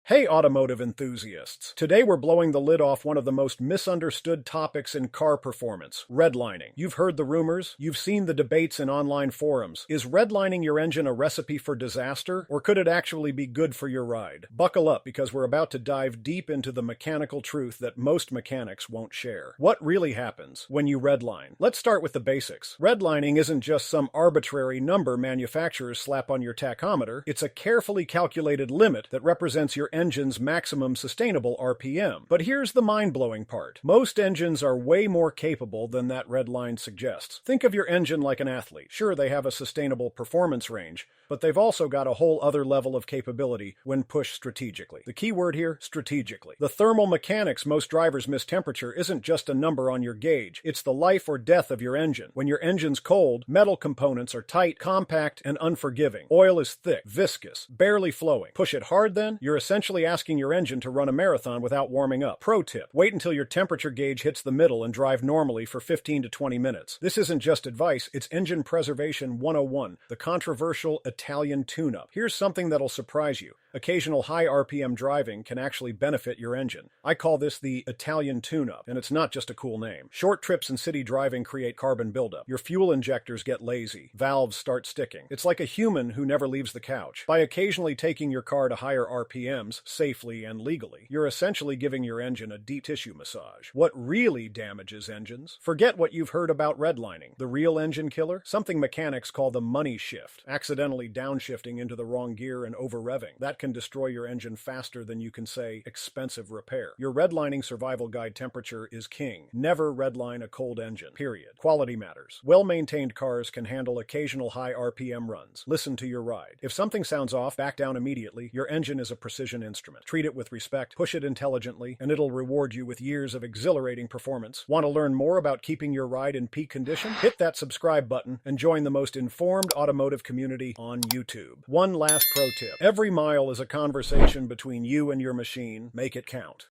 Hey automotive enthusiasts! Today we're blowing the lid off one of the most misunderstood topics in car performance, redlining. You've heard the rumors, you've seen the debates in online forums. Is redlining your engine a recipe for disaster, or could it actually be good for your ride? Buckle up because we're about to dive deep into the mechanical truth that most mechanics won't share. What really happens when you redline? Let's start with the basics. Redlining isn't just some arbitrary number manufacturers slap on your tachometer, it's a carefully calculated limit that represents your engine's maximum sustainable RPM. But here's the mind-blowing part. Most engines are way more capable than that red line suggests. Think of your engine like an athlete. Sure, they have a sustainable performance range, but they've also got a whole other level of capability when pushed strategically. The key word here, strategically. The thermal mechanics most drivers miss temperature isn't just a number on your gauge. It's the life or death of your engine. When your engine's cold, metal components are tight, compact, and unforgiving. Oil is thick, viscous, barely flowing. Push it hard then, you're essentially asking your engine to run a marathon without warming up. Pro tip, wait until your temperature gauge hits the middle and drive normally for 15 to 20 minutes. This isn't just advice, it's engine preservation 101, the controversial Italian tune-up. Here's something that'll surprise you. Occasional high RPM driving can actually benefit your engine. I call this the Italian tune-up, and it's not just a cool name. Short trips and city driving create carbon buildup. Your fuel injectors get lazy. Valves start sticking. It's like a human who never leaves the couch. By occasionally taking your car to higher RPMs, safely and legally, you're essentially giving your engine a deep tissue massage. What really damages engines? Forget what you've heard about redlining. The real engine killer? Something mechanics call the money shift, accidentally downshifting into the wrong gear and over-revving. That can destroy your engine faster than you can say expensive repair. Your redlining survival guide temperature is king. Never redline a cold engine, period. Quality matters. Well-maintained cars can handle occasional high RPM runs. Listen to your ride. If something sounds off, back down immediately. Your engine is a precision instrument. Treat it with respect, push it intelligently, and it'll reward you with years of exhilarating performance. Want to learn more about keeping your ride in peak condition? Hit that subscribe button and join the most informed automotive community on YouTube. One last pro tip. Every mile is a conversation between you and your machine. Make it count.